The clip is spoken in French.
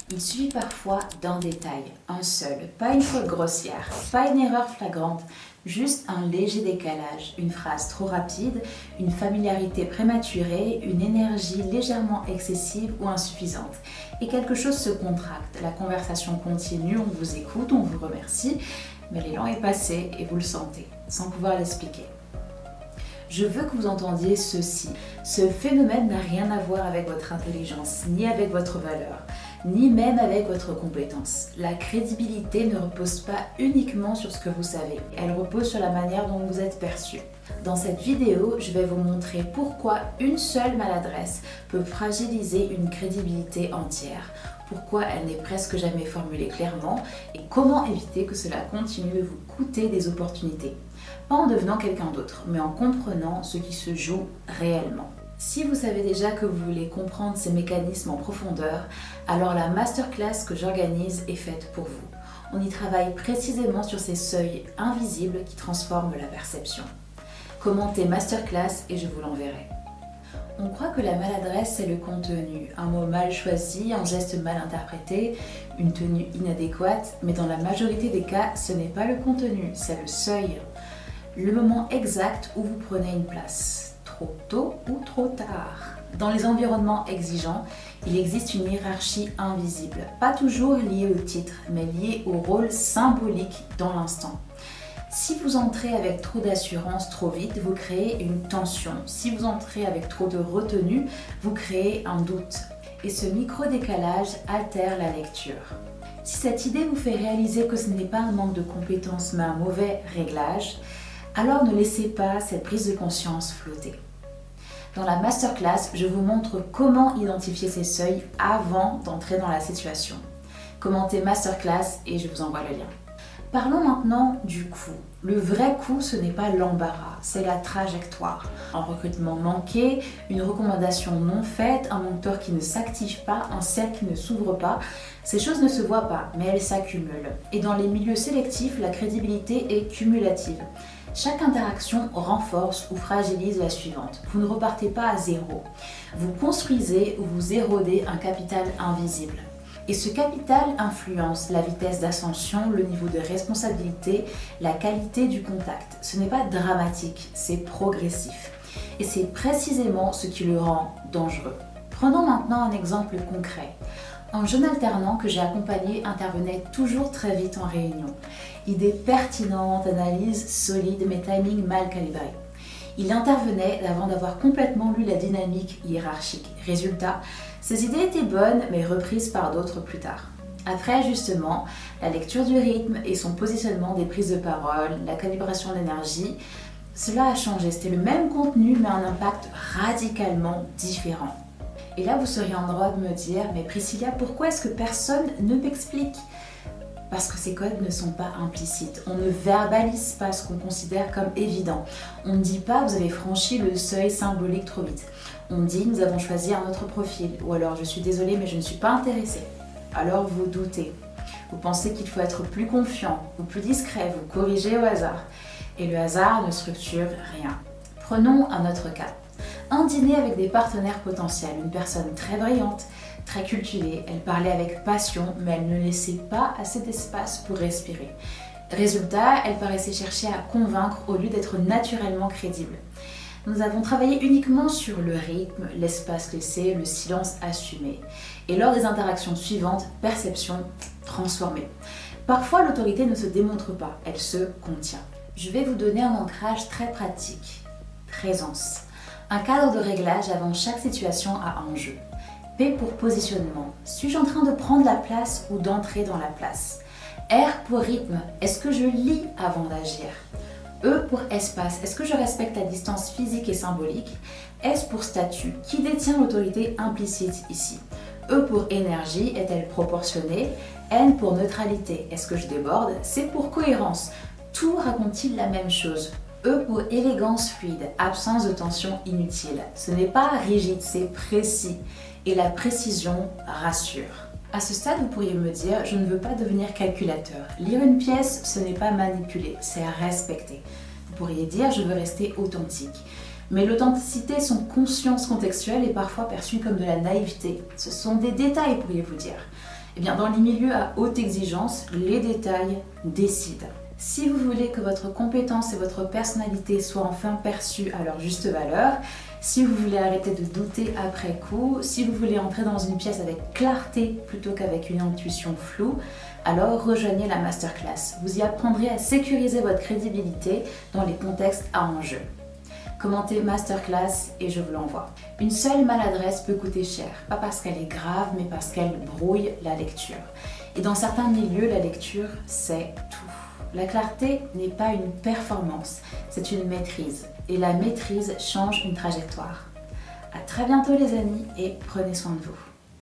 Il suffit parfois d'un détail, un seul, pas une faute grossière, pas une erreur flagrante, juste un léger décalage, une phrase trop rapide, une familiarité prématurée, une énergie légèrement excessive ou insuffisante. Et quelque chose se contracte, la conversation continue, on vous écoute, on vous remercie, mais l'élan est passé et vous le sentez, sans pouvoir l'expliquer. Je veux que vous entendiez ceci. Ce phénomène n'a rien à voir avec votre intelligence, ni avec votre valeur, ni même avec votre compétence. La crédibilité ne repose pas uniquement sur ce que vous savez, elle repose sur la manière dont vous êtes perçu. Dans cette vidéo, je vais vous montrer pourquoi une seule maladresse peut fragiliser une crédibilité entière, pourquoi elle n'est presque jamais formulée clairement et comment éviter que cela continue de vous coûter des opportunités. Pas en devenant quelqu'un d'autre, mais en comprenant ce qui se joue réellement. Si vous savez déjà que vous voulez comprendre ces mécanismes en profondeur, alors la masterclass que j'organise est faite pour vous. On y travaille précisément sur ces seuils invisibles qui transforment la perception. Commentez masterclass et je vous l'enverrai. On croit que la maladresse, c'est le contenu, un mot mal choisi, un geste mal interprété, une tenue inadéquate, mais dans la majorité des cas, ce n'est pas le contenu, c'est le seuil. Le moment exact où vous prenez une place, trop tôt ou trop tard. Dans les environnements exigeants, il existe une hiérarchie invisible, pas toujours liée au titre, mais liée au rôle symbolique dans l'instant. Si vous entrez avec trop d'assurance trop vite, vous créez une tension. Si vous entrez avec trop de retenue, vous créez un doute. Et ce micro-décalage altère la lecture. Si cette idée vous fait réaliser que ce n'est pas un manque de compétences, mais un mauvais réglage, alors ne laissez pas cette prise de conscience flotter. Dans la masterclass, je vous montre comment identifier ces seuils avant d'entrer dans la situation. Commentez masterclass et je vous envoie le lien. Parlons maintenant du coût. Le vrai coût, ce n'est pas l'embarras, c'est la trajectoire. Un recrutement manqué, une recommandation non faite, un mentor qui ne s'active pas, un cercle qui ne s'ouvre pas, ces choses ne se voient pas, mais elles s'accumulent. Et dans les milieux sélectifs, la crédibilité est cumulative. Chaque interaction renforce ou fragilise la suivante. Vous ne repartez pas à zéro. Vous construisez ou vous érodez un capital invisible. Et ce capital influence la vitesse d'ascension, le niveau de responsabilité, la qualité du contact. Ce n'est pas dramatique, c'est progressif. Et c'est précisément ce qui le rend dangereux. Prenons maintenant un exemple concret. Un jeune alternant que j'ai accompagné intervenait toujours très vite en réunion. Idées pertinentes, analyse solide, mais timing mal calibré. Il intervenait avant d'avoir complètement lu la dynamique hiérarchique. Résultat, ses idées étaient bonnes, mais reprises par d'autres plus tard. Après ajustement, la lecture du rythme et son positionnement des prises de parole, la calibration de l'énergie, cela a changé. C'était le même contenu, mais un impact radicalement différent. Et là, vous seriez en droit de me dire, mais Priscilla, pourquoi est-ce que personne ne m'explique ? Parce que ces codes ne sont pas implicites. On ne verbalise pas ce qu'on considère comme évident. On ne dit pas, vous avez franchi le seuil symbolique trop vite. On dit, nous avons choisi un autre profil. Ou alors, je suis désolée, mais je ne suis pas intéressée. Alors, vous doutez. Vous pensez qu'il faut être plus confiant ou plus discret. Vous corrigez au hasard. Et le hasard ne structure rien. Prenons un autre cas. Un dîner avec des partenaires potentiels. Une personne très brillante, très cultivée, elle parlait avec passion, mais elle ne laissait pas assez d'espace pour respirer. Résultat, elle paraissait chercher à convaincre au lieu d'être naturellement crédible. Nous avons travaillé uniquement sur le rythme, l'espace laissé, le silence assumé. Et lors des interactions suivantes, perception transformée. Parfois, l'autorité ne se démontre pas, elle se contient. Je vais vous donner un ancrage très pratique. Présence. Un cadre de réglage avant chaque situation à enjeu. P pour positionnement. Suis-je en train de prendre la place ou d'entrer dans la place? R pour rythme. Est-ce que je lis avant d'agir? E pour espace. Est-ce que je respecte la distance physique et symbolique? S pour statut. Qui détient l'autorité implicite ici? E pour énergie. Est-elle proportionnée? N pour neutralité. Est-ce que je déborde? C pour cohérence. Tout raconte-t-il la même chose? E pour élégance fluide, absence de tension inutile. Ce n'est pas rigide, c'est précis. Et la précision rassure. À ce stade, vous pourriez me dire, je ne veux pas devenir calculateur. Lire une pièce, ce n'est pas manipuler, c'est à respecter. Vous pourriez dire, je veux rester authentique. Mais l'authenticité, son conscience contextuelle est parfois perçue comme de la naïveté. Ce sont des détails, pourriez-vous dire. Eh bien, dans les milieux à haute exigence, les détails décident. Si vous voulez que votre compétence et votre personnalité soient enfin perçues à leur juste valeur, si vous voulez arrêter de douter après coup, si vous voulez entrer dans une pièce avec clarté plutôt qu'avec une intuition floue, alors rejoignez la masterclass. Vous y apprendrez à sécuriser votre crédibilité dans les contextes à enjeu. Commentez masterclass et je vous l'envoie. Une seule maladresse peut coûter cher, pas parce qu'elle est grave, mais parce qu'elle brouille la lecture. Et dans certains milieux, la lecture, c'est tout. La clarté n'est pas une performance, c'est une maîtrise. Et la maîtrise change une trajectoire. À très bientôt les amis et prenez soin de vous.